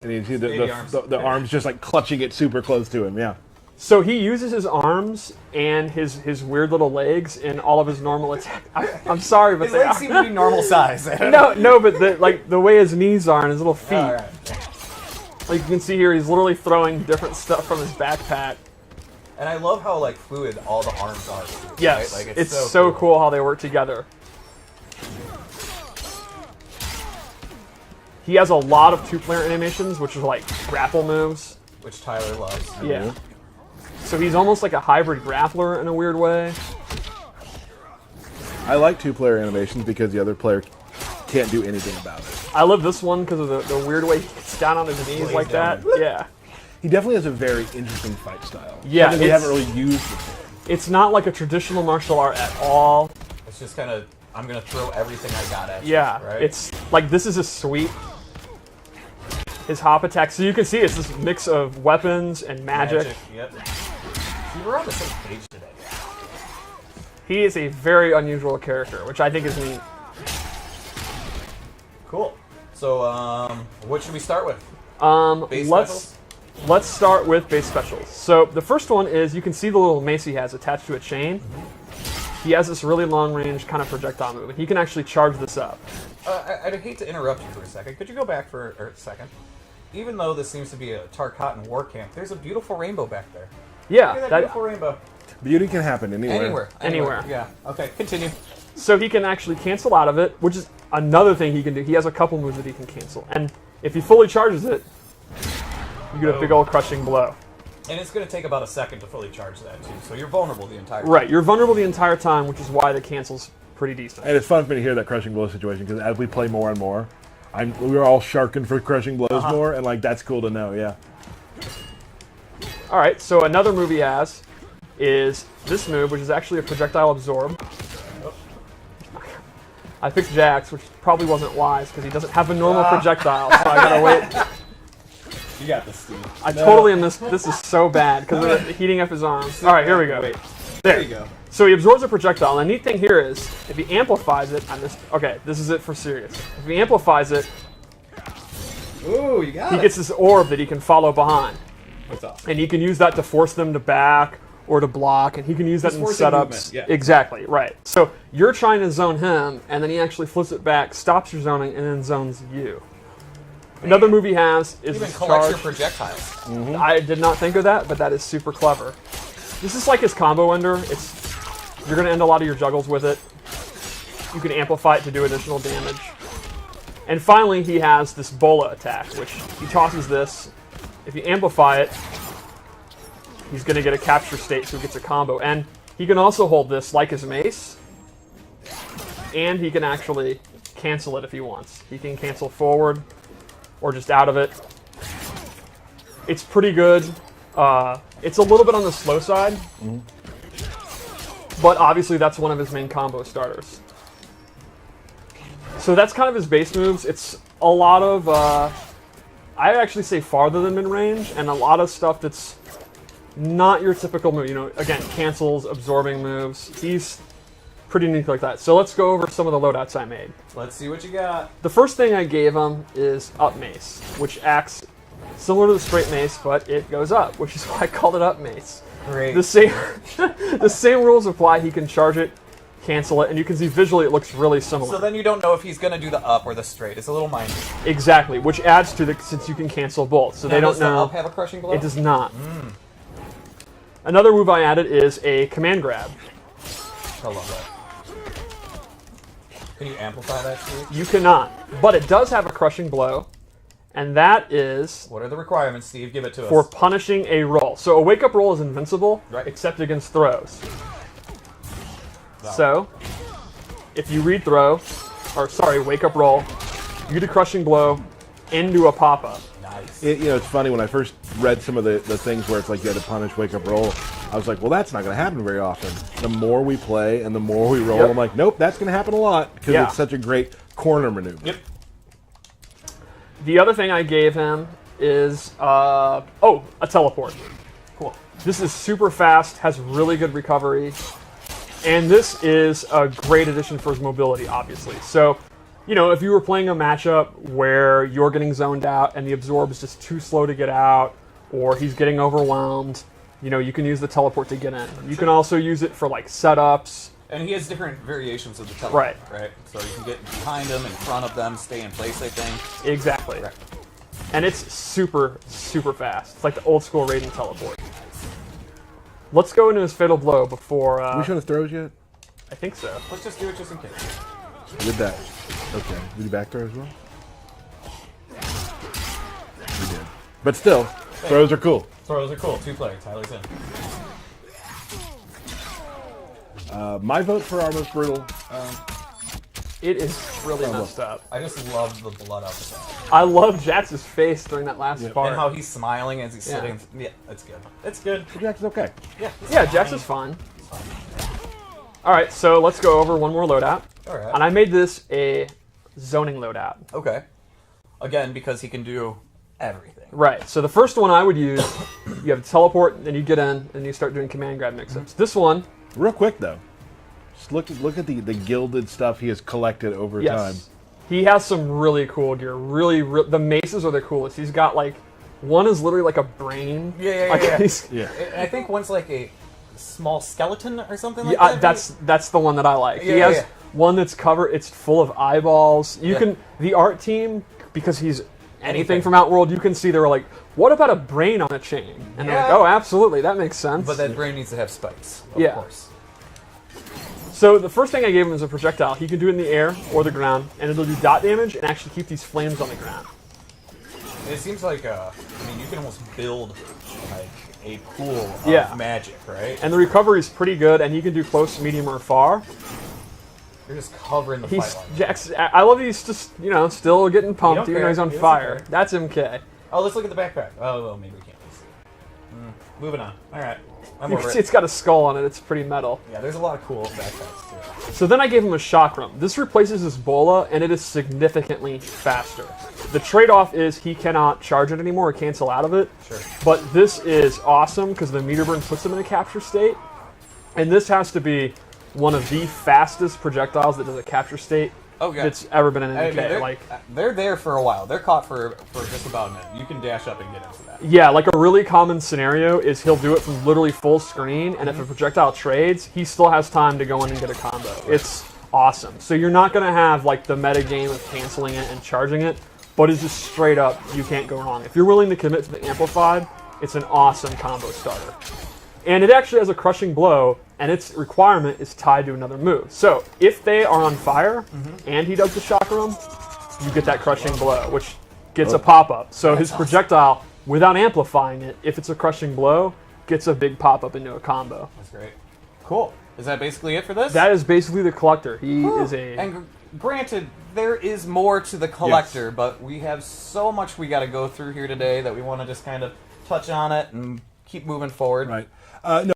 And you see the arms just like clutching it super close to him, yeah. So he uses his arms and his weird little legs in all of his normal attacks. I'm sorry, but his legs seem to be normal size. No, but the way his knees are and his little feet. All right. Like you can see here, he's literally throwing different stuff from his backpack. And I love how like fluid all the arms are. Yes, right? Like, it's so cool how they work together. He has a lot of two-player animations, which are like grapple moves. Which Tyler loves. Yeah. So he's almost like a hybrid grappler in a weird way. I like two-player animations because the other player can't do anything about it. I love this one because of the weird way he gets down on his knees like that. Yeah. He definitely has a very interesting fight style. Yeah, something we haven't really used before. It's not like a traditional martial art at all. It's just kind of, I'm going to throw everything I got at you. Yeah, right? it's like this is a sweep. His hop attack. So you can see it's this mix of weapons and magic. Yep. We were on the same page today. He is a very unusual character, which I think is neat. Cool. So, what should we start with? Let's start with base specials. So the first one is you can see the little mace he has attached to a chain. He has this really long range kind of projectile move, and he can actually charge this up. I'd hate to interrupt you for a second. Could you go back for a second? Even though this seems to be a Tarkatan war camp, there's a beautiful rainbow back there. Yeah, Look at that beautiful rainbow. Beauty can happen anywhere. Anywhere. Yeah. Okay, continue. So he can actually cancel out of it, which is another thing he can do. He has a couple moves that he can cancel. And if he fully charges it, you get a big old crushing blow. And it's going to take about a second to fully charge that, too. So you're vulnerable the entire time. Right, you're vulnerable the entire time, which is why the cancel's pretty decent. And it's fun for me to hear that crushing blow situation, because as we play more and more, we're all sharking for crushing blows more, and like that's cool to know, yeah. All right, so another move he has is this move, which is actually a projectile absorb. I picked Jax, which probably wasn't wise because he doesn't have a normal projectile, so I gotta wait. You got this, Steve. I totally am this. This is so bad because of the heating up his arms. All right, here we go. Wait. There you go. So he absorbs a projectile, and the neat thing here is if he amplifies it. Okay, this is it for serious. If he amplifies it, Ooh, you got he gets this orb that he can follow behind. What's up? And he can use that to force them to back or to block, and he can use that in forcing setups. movement, yeah. Exactly, right. So you're trying to zone him, and then he actually flips it back, stops your zoning, and then zones you. Another move he has is Even his collects charge. your projectiles. I did not think of that, but that is super clever. This is like his combo ender. You're going to end a lot of your juggles with it. You can amplify it to do additional damage. And finally, he has this bola attack, which he tosses this. If you amplify it, he's going to get a capture state, so he gets a combo. And he can also hold this like his mace, and he can actually cancel it if he wants. He can cancel forward or just out of it. It's pretty good. It's a little bit on the slow side, but obviously that's one of his main combo starters. So that's kind of his base moves. It's a lot of, I actually say farther than mid-range, and a lot of stuff that's not your typical move. You know, again, cancels, absorbing moves. He's pretty unique like that. So let's go over some of the loadouts I made. Let's see what you got. The first thing I gave him is up mace, which acts similar to the straight mace, but it goes up, which is why I called it up mace. Great. The same rules apply. He can charge it, cancel it, and you can see visually it looks really similar. So then you don't know if he's going to do the up or the straight. It's a little minor. Exactly, which adds to the, since you can cancel both. So Now, they don't does the know. up have a crushing blow? It does not. Another move I added is a command grab. I love that. Can you amplify that, Steve? You cannot, but it does have a crushing blow, and that is What are the requirements, Steve? Give it to for us. punishing a roll. So a wake-up roll is invincible, Right. except against throws. Wow. So, if you read throw, or sorry, wake-up roll, you get a crushing blow into a pop-up. Nice. It's funny, when I first read some of the things where it's like you had to punish wake up roll, I was like, well, that's not going to happen very often. The more we play and the more we roll, Yep. I'm like, nope, that's going to happen a lot, because Yeah. it's such a great corner maneuver. Yep. The other thing I gave him is, a teleport. Cool. This is super fast, has really good recovery, and this is a great addition for his mobility, obviously. So you know, if you were playing a matchup where you're getting zoned out and the absorb is just too slow to get out, or he's getting overwhelmed, you know, you can use the teleport to get in. You can also use it for like setups. And he has different variations of the teleport, Right. right? So you can get behind them, in front of them, stay in place, I think. Exactly. Right. And it's super, super fast. It's like the old school raiding teleport. Let's go into his fatal blow before. We should have throws yet? I think so. Let's just do it just in case. With that. Okay. Did you back throw as well? We did. But still, throws are cool. Throws are cool. 2 players. Tyler's in. My vote for our most brutal. It is really messed up. I just love the blood out the back. I love Jax's face during that last part. And how he's smiling as he's Yeah. sitting. Yeah, it's good. It's good. Jax is okay. Yeah. Yeah, Jax is fine. Alright, so let's go over one more loadout. Alright. And I made this a zoning loadout. Okay. Again, because he can do everything. Right, so the first one I would use, you have teleport, then you get in, and you start doing command grab mix-ups. This one, Real quick though, just look at the gilded stuff he has collected over time. yes, he has some really cool gear. The maces are the coolest. He's got like, one is literally like a brain. Yeah. Yeah. And I think one's like a small skeleton or something like that. That's the one that I like. Yeah, he has yeah. one that's covered. It's full of eyeballs. You Yeah. can the art team, because he's anything from Outworld. You can see they were like, what about a brain on a chain? And they're like, Yeah. oh, absolutely, that makes sense. But that brain needs to have spikes, of Yeah. course. So the first thing I gave him is a projectile. He can do it in the air or the ground, and it'll do dot damage and actually keep these flames on the ground. It seems like, I mean, you can almost build like a pool of Yeah. magic, right? And the recovery is pretty good, and he can do close, medium, or far. You're just covering the He's fight line. Jax. I love he's just still getting pumped don't even though care. he's on He doesn't fire. care. That's MK. Oh, let's look at the backpack. Oh, well, maybe we can't. Moving on. All right. I'm You over can it. see it's got a skull on it. It's pretty metal. Yeah, there's a lot of cool backpacks, too. So then I gave him a chakram. This replaces his bola, and it is significantly faster. The trade-off is he cannot charge it anymore or cancel out of it. Sure. But this is awesome because the meter burn puts him in a capture state. And this has to be one of the fastest projectiles that does a capture state Oh, yeah. that's ever been in an I mean, MK. they're there for a while. They're caught for just about a minute. You can dash up and get into that. Yeah, like a really common scenario is he'll do it from literally full screen, and if a projectile trades, he still has time to go in and get a combo. It's awesome. So you're not going to have like the meta game of canceling it and charging it, but it's just straight up, you can't go wrong. If you're willing to commit to the Amplified, it's an awesome combo starter. And it actually has a crushing blow, and its requirement is tied to another move. So if they are on fire, and he does the chakram, you get that crushing blow, which gets a pop-up. So his projectile, without amplifying it, if it's a crushing blow, gets a big pop-up into a combo. That's great. Cool. Is that basically it for this? That is basically the collector. He is a... And granted, there is more to the collector, but we have so much we got to go through here today that we want to just kind of touch on it and keep moving forward. Right. No.